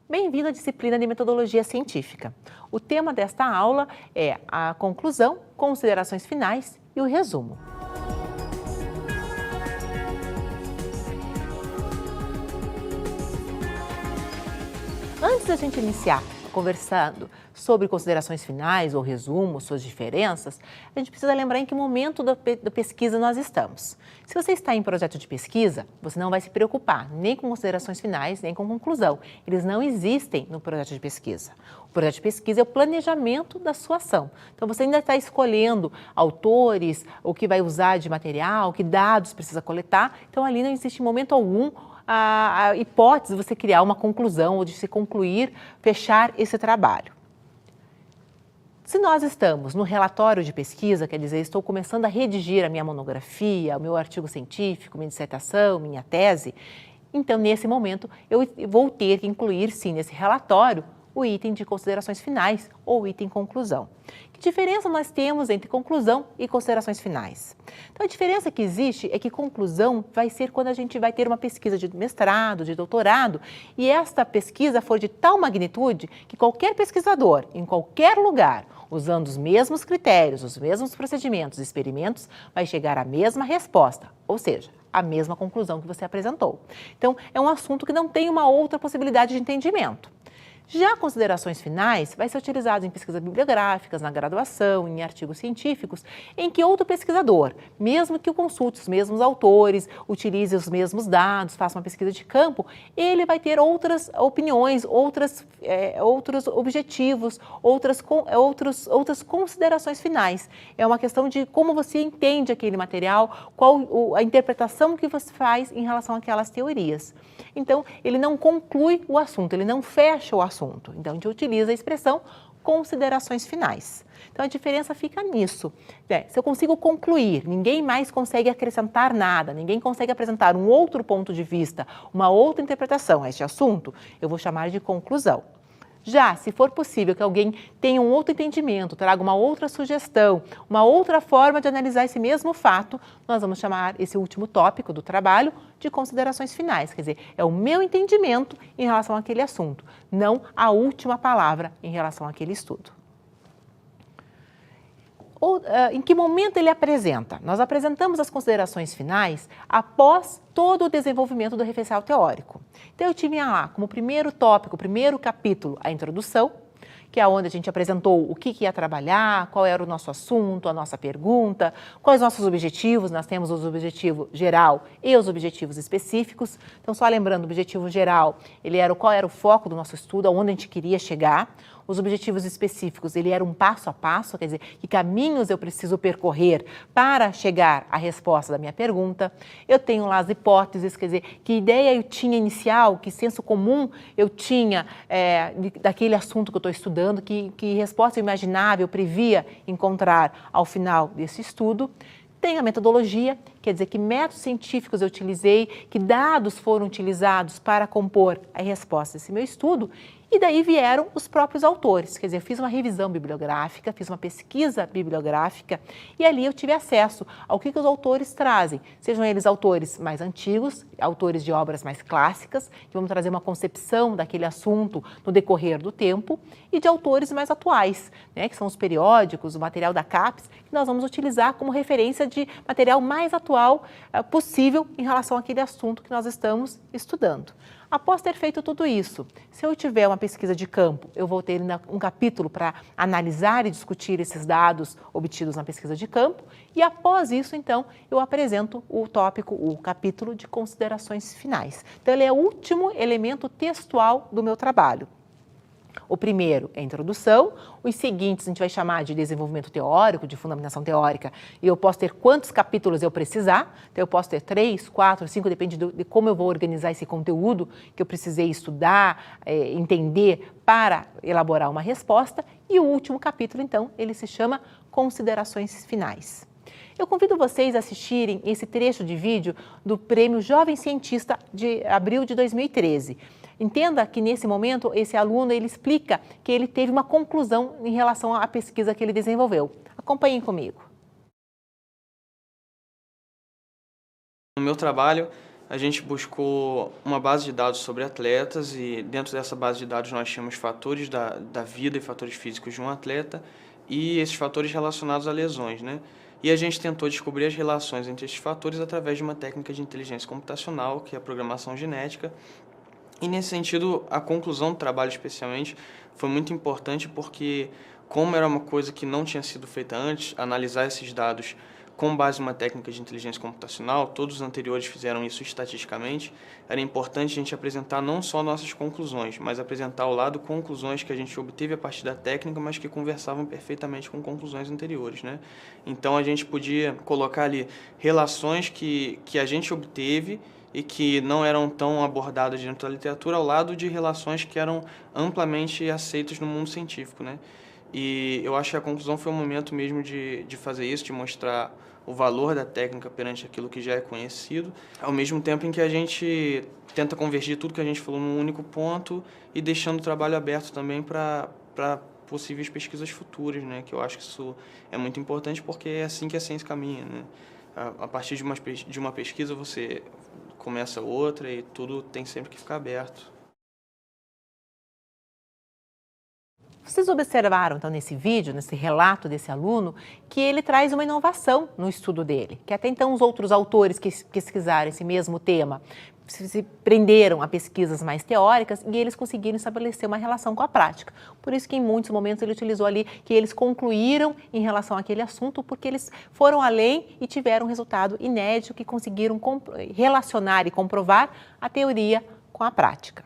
Bem-vindo à disciplina de Metodologia Científica. O tema desta aula é a conclusão, considerações finais e o resumo. Antes da gente iniciar conversando sobre considerações finais ou resumo, suas diferenças, a gente precisa lembrar em que momento da pesquisa nós estamos. Se você está em projeto de pesquisa, você não vai se preocupar nem com considerações finais, nem com conclusão. Eles não existem no projeto de pesquisa. O projeto de pesquisa é o planejamento da sua ação. Então, você ainda está escolhendo autores, o que vai usar de material, que dados precisa coletar. Então, ali não existe em momento algum a hipótese de você criar uma conclusão ou de se concluir, fechar esse trabalho. Se nós estamos no relatório de pesquisa, quer dizer, estou começando a redigir a minha monografia, o meu artigo científico, minha dissertação, minha tese, então nesse momento eu vou ter que incluir sim nesse relatório o item de considerações finais ou item conclusão. Que diferença nós temos entre conclusão e considerações finais? Então, a diferença que existe é que conclusão vai ser quando a gente vai ter uma pesquisa de mestrado, de doutorado, e esta pesquisa for de tal magnitude que qualquer pesquisador, em qualquer lugar, usando os mesmos critérios, os mesmos procedimentos, experimentos, vai chegar à mesma resposta, ou seja, a mesma conclusão que você apresentou. Então, é um assunto que não tem uma outra possibilidade de entendimento. Já considerações finais vai ser utilizado em pesquisas bibliográficas, na graduação, em artigos científicos, em que outro pesquisador, mesmo que o consulte os mesmos autores, utilize os mesmos dados, faça uma pesquisa de campo, ele vai ter outras opiniões, outros objetivos, outras considerações finais. É uma questão de como você entende aquele material, qual a interpretação que você faz em relação àquelas teorias. Então, ele não conclui o assunto, ele não fecha o assunto. Então, a gente utiliza a expressão considerações finais. Então, a diferença fica nisso. Se eu consigo concluir, ninguém mais consegue acrescentar nada, ninguém consegue apresentar um outro ponto de vista, uma outra interpretação a este assunto, eu vou chamar de conclusão. Já, se for possível que alguém tenha um outro entendimento, traga uma outra sugestão, uma outra forma de analisar esse mesmo fato, nós vamos chamar esse último tópico do trabalho de considerações finais. Quer dizer, é o meu entendimento em relação àquele assunto, não a última palavra em relação àquele estudo. Em que momento ele apresenta? Nós apresentamos as considerações finais após todo o desenvolvimento do referencial teórico. Então, eu tinha lá como primeiro tópico, primeiro capítulo, a introdução, que é onde a gente apresentou o que ia trabalhar, qual era o nosso assunto, a nossa pergunta, quais nossos objetivos. Nós temos os objetivos geral e os objetivos específicos. Então, só lembrando, o objetivo geral, qual era o foco do nosso estudo, aonde a gente queria chegar. Os objetivos específicos, ele era um passo a passo, quer dizer, que caminhos eu preciso percorrer para chegar à resposta da minha pergunta. Eu tenho lá as hipóteses, quer dizer, que ideia eu tinha inicial, que senso comum eu tinha daquele assunto que eu estou estudando, que resposta eu imaginava, eu previa encontrar ao final desse estudo. Tem a metodologia, quer dizer, que métodos científicos eu utilizei, que dados foram utilizados para compor a resposta desse meu estudo. E daí vieram os próprios autores, quer dizer, eu fiz uma revisão bibliográfica, fiz uma pesquisa bibliográfica e ali eu tive acesso ao que os autores trazem, sejam eles autores mais antigos, autores de obras mais clássicas, que vão trazer uma concepção daquele assunto no decorrer do tempo, e de autores mais atuais, que são os periódicos, o material da CAPES, que nós vamos utilizar como referência de material mais atual possível em relação àquele assunto que nós estamos estudando. Após ter feito tudo isso, se eu tiver uma pesquisa de campo, eu vou ter um capítulo para analisar e discutir esses dados obtidos na pesquisa de campo e após isso, então, eu apresento o tópico, o capítulo de considerações finais. Então, ele é o último elemento textual do meu trabalho. O primeiro é a introdução, os seguintes a gente vai chamar de desenvolvimento teórico, de fundamentação teórica, e eu posso ter quantos capítulos eu precisar, então eu posso ter 3, 4, 5, depende de como eu vou organizar esse conteúdo que eu precisei estudar, entender para elaborar uma resposta, e o último capítulo, então, ele se chama Considerações Finais. Eu convido vocês a assistirem esse trecho de vídeo do Prêmio Jovem Cientista de abril de 2013. Entenda que nesse momento esse aluno ele explica que ele teve uma conclusão em relação à pesquisa que ele desenvolveu. Acompanhem comigo. No meu trabalho, A gente buscou uma base de dados sobre atletas e dentro dessa base de dados nós tínhamos fatores da vida e fatores físicos de um atleta e esses fatores relacionados a lesões, né? E a gente tentou descobrir as relações entre esses fatores através de uma técnica de inteligência computacional, que é a programação genética. E nesse sentido, a conclusão do trabalho especialmente foi muito importante porque, como era uma coisa que não tinha sido feita antes, analisar esses dados com base em uma técnica de inteligência computacional, todos os anteriores fizeram isso estatisticamente, era importante a gente apresentar não só nossas conclusões, mas apresentar ao lado conclusões que a gente obteve a partir da técnica, mas que conversavam perfeitamente com conclusões anteriores, né? Então a gente podia colocar ali relações que a gente obteve e que não eram tão abordadas dentro da literatura, ao lado de relações que eram amplamente aceitas no mundo científico, né? E eu acho que a conclusão foi o momento mesmo de fazer isso, de mostrar o valor da técnica perante aquilo que já é conhecido, ao mesmo tempo em que a gente tenta convergir tudo que a gente falou num único ponto e deixando o trabalho aberto também para possíveis pesquisas futuras, né? Que eu acho que isso é muito importante porque é assim que a ciência caminha, né? A partir de uma pesquisa você começa outra e tudo tem sempre que ficar aberto. Vocês observaram, então, nesse vídeo, nesse relato desse aluno, que ele traz uma inovação no estudo dele, que até então os outros autores que pesquisaram esse mesmo tema se prenderam a pesquisas mais teóricas e eles conseguiram estabelecer uma relação com a prática. Por isso que em muitos momentos ele utilizou ali que eles concluíram em relação àquele assunto, porque eles foram além e tiveram um resultado inédito que conseguiram relacionar e comprovar a teoria com a prática.